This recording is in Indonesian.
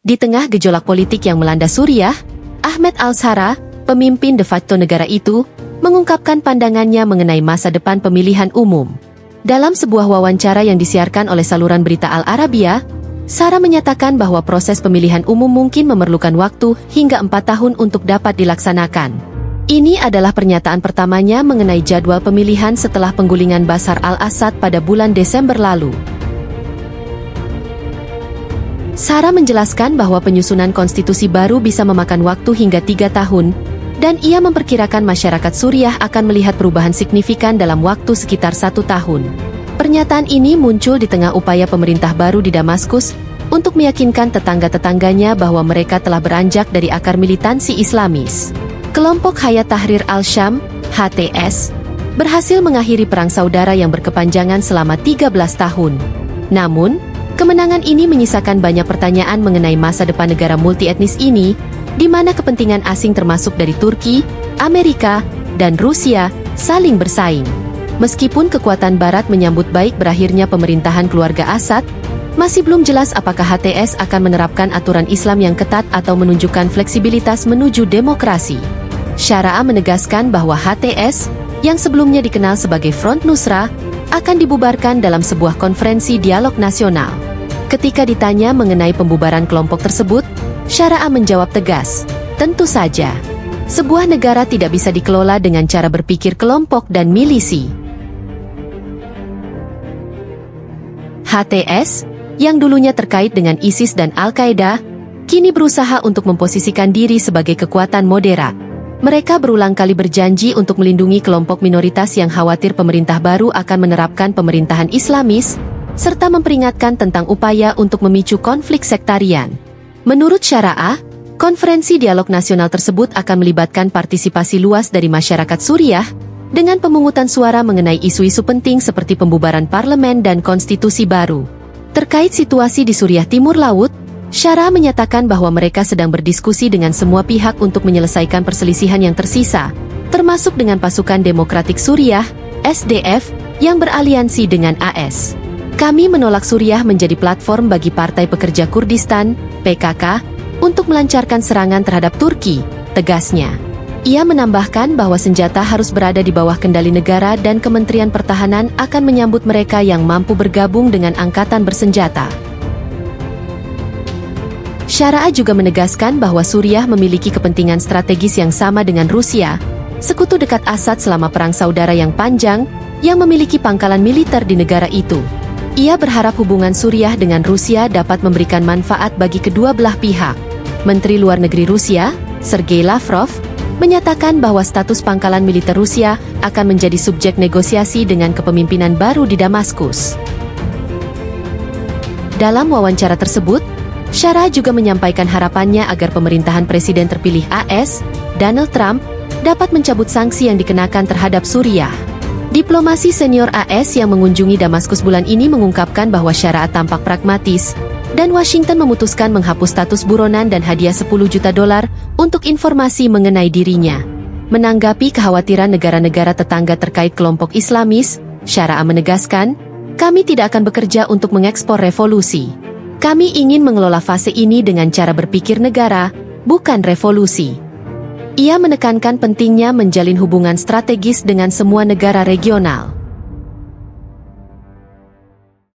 Di tengah gejolak politik yang melanda Suriah, Ahmed al-Shara, pemimpin de facto negara itu, mengungkapkan pandangannya mengenai masa depan pemilihan umum. Dalam sebuah wawancara yang disiarkan oleh saluran berita Al Arabiya, Shara menyatakan bahwa proses pemilihan umum mungkin memerlukan waktu hingga 4 tahun untuk dapat dilaksanakan. Ini adalah pernyataan pertamanya mengenai jadwal pemilihan setelah penggulingan Bashar al-Assad pada bulan Desember lalu. Shara menjelaskan bahwa penyusunan konstitusi baru bisa memakan waktu hingga 3 tahun, dan ia memperkirakan masyarakat Suriah akan melihat perubahan signifikan dalam waktu sekitar 1 tahun. Pernyataan ini muncul di tengah upaya pemerintah baru di Damaskus untuk meyakinkan tetangga-tetangganya bahwa mereka telah beranjak dari akar militansi Islamis. Kelompok Hayat Tahrir al-Syam, HTS, berhasil mengakhiri perang saudara yang berkepanjangan selama 13 tahun. Namun, kemenangan ini menyisakan banyak pertanyaan mengenai masa depan negara multietnis ini, di mana kepentingan asing termasuk dari Turki, Amerika, dan Rusia saling bersaing. Meskipun kekuatan Barat menyambut baik berakhirnya pemerintahan keluarga Assad, masih belum jelas apakah HTS akan menerapkan aturan Islam yang ketat atau menunjukkan fleksibilitas menuju demokrasi. Shara menegaskan bahwa HTS, yang sebelumnya dikenal sebagai Front Nusra, akan dibubarkan dalam sebuah konferensi dialog nasional. Ketika ditanya mengenai pembubaran kelompok tersebut, Shara menjawab tegas, "Tentu saja. Sebuah negara tidak bisa dikelola dengan cara berpikir kelompok dan milisi." HTS, yang dulunya terkait dengan ISIS dan Al-Qaeda, kini berusaha untuk memposisikan diri sebagai kekuatan moderat. Mereka berulang kali berjanji untuk melindungi kelompok minoritas yang khawatir pemerintah baru akan menerapkan pemerintahan Islamis, serta memperingatkan tentang upaya untuk memicu konflik sektarian. Menurut Shara, konferensi dialog nasional tersebut akan melibatkan partisipasi luas dari masyarakat Suriah, dengan pemungutan suara mengenai isu-isu penting seperti pembubaran parlemen dan konstitusi baru. Terkait situasi di Suriah Timur Laut, Shara menyatakan bahwa mereka sedang berdiskusi dengan semua pihak untuk menyelesaikan perselisihan yang tersisa, termasuk dengan pasukan Demokratik Suriah, SDF, yang beraliansi dengan AS. "Kami menolak Suriah menjadi platform bagi Partai Pekerja Kurdistan, PKK, untuk melancarkan serangan terhadap Turki," tegasnya. Ia menambahkan bahwa senjata harus berada di bawah kendali negara dan Kementerian Pertahanan akan menyambut mereka yang mampu bergabung dengan angkatan bersenjata. Shara juga menegaskan bahwa Suriah memiliki kepentingan strategis yang sama dengan Rusia, sekutu dekat Assad selama perang saudara yang panjang, yang memiliki pangkalan militer di negara itu. Ia berharap hubungan Suriah dengan Rusia dapat memberikan manfaat bagi kedua belah pihak. Menteri Luar Negeri Rusia, Sergei Lavrov, menyatakan bahwa status pangkalan militer Rusia akan menjadi subjek negosiasi dengan kepemimpinan baru di Damaskus. Dalam wawancara tersebut, Shara juga menyampaikan harapannya agar pemerintahan Presiden terpilih AS, Donald Trump, dapat mencabut sanksi yang dikenakan terhadap Suriah. Diplomasi senior AS yang mengunjungi Damaskus bulan ini mengungkapkan bahwa Shara tampak pragmatis, dan Washington memutuskan menghapus status buronan dan hadiah $10 juta untuk informasi mengenai dirinya. Menanggapi kekhawatiran negara-negara tetangga terkait kelompok Islamis, Shara menegaskan, "Kami tidak akan bekerja untuk mengekspor revolusi. Kami ingin mengelola fase ini dengan cara berpikir negara, bukan revolusi." Ia menekankan pentingnya menjalin hubungan strategis dengan semua negara regional.